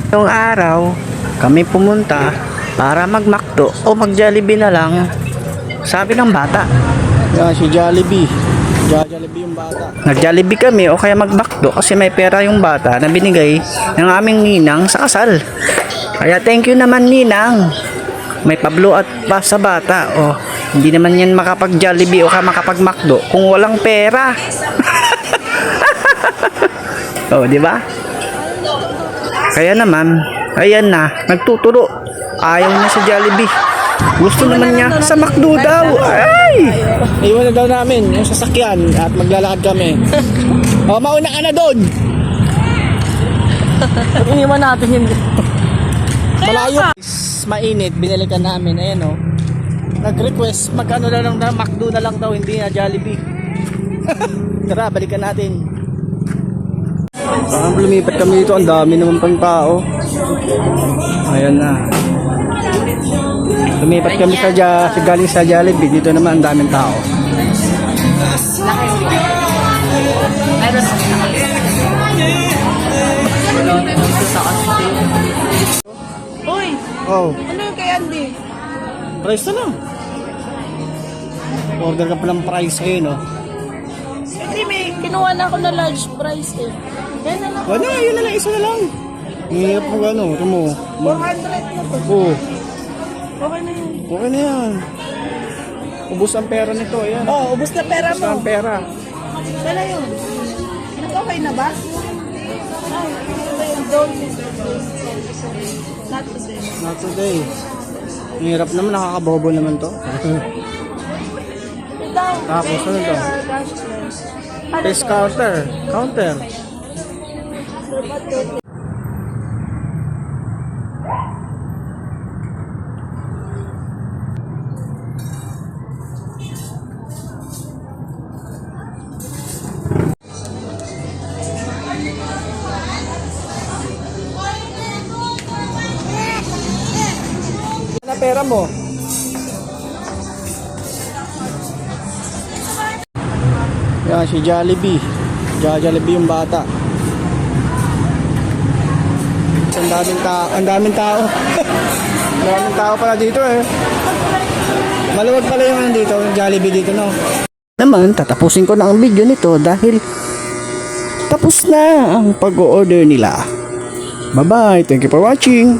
Yung araw, kami pumunta para mag-McDo o mag-Jollibee na lang. Sabi ng bata. Yan, si Jollibee. Jollibee yung bata. Nag-Jollibee kami o kaya mag-McDo kasi may pera yung bata na binigay ng aming ninang sa kasal. Kaya thank you naman ninang. May pablo at pa sa bata. O, hindi naman yan makapag-Jollibee o makapag-McDo kung walang pera. O, di ba? Kaya naman, ayan na, nagtuturo. Ayaw niya sa Jollibee. Gusto naman niya sa McDo daw. Ay! Iwan na daw namin yung sasakyan at maglalakad kami. O, mauna ka na doon. Iniwan natin yun. Malayo. Mainit, binalikan namin. Ayan o. Nag-request, mag-ano na lang daw, McDo na lang daw, hindi na Jollibee. Tara, balikan natin. Parang lumipat kami dito, ang dami naman pang tao. Ayan na. Lumipat kami sa galing sa Jollibee, dito naman ang daming tao. Uy, Oh, ano yung kay Andy? price na lang. Order ka palang price ngayon, no? Hindi, may kinuha na ako na large price eh. Yan na lang. Wala, yun na lang, isa na lang. Hirap mo gano'n, ito mo. 400 na to. Oo, Okay na yun. okay na yan. Ubus ang pera nito, ayan. Oh, ubus na pera Ubus mo. ang pera. Wala yun. Nag-okay na ba? Ay, don't miss the day. Not today. Not today. Hirap naman, nakakabobo naman to. Ito. Tapos, ano to? Cashless. Face counter. Counter. Na pera mo. Yan si Jollibee. Jollibee yung bata. Ang daming tao, ang daming tao. Ang daming tao pala dito eh. Maluwag pala yung dito, yung Jollibee dito, no. Naman, tatapusin ko na ang video nito dahil tapos na ang pag-order nila. Bye-bye. Thank you for watching.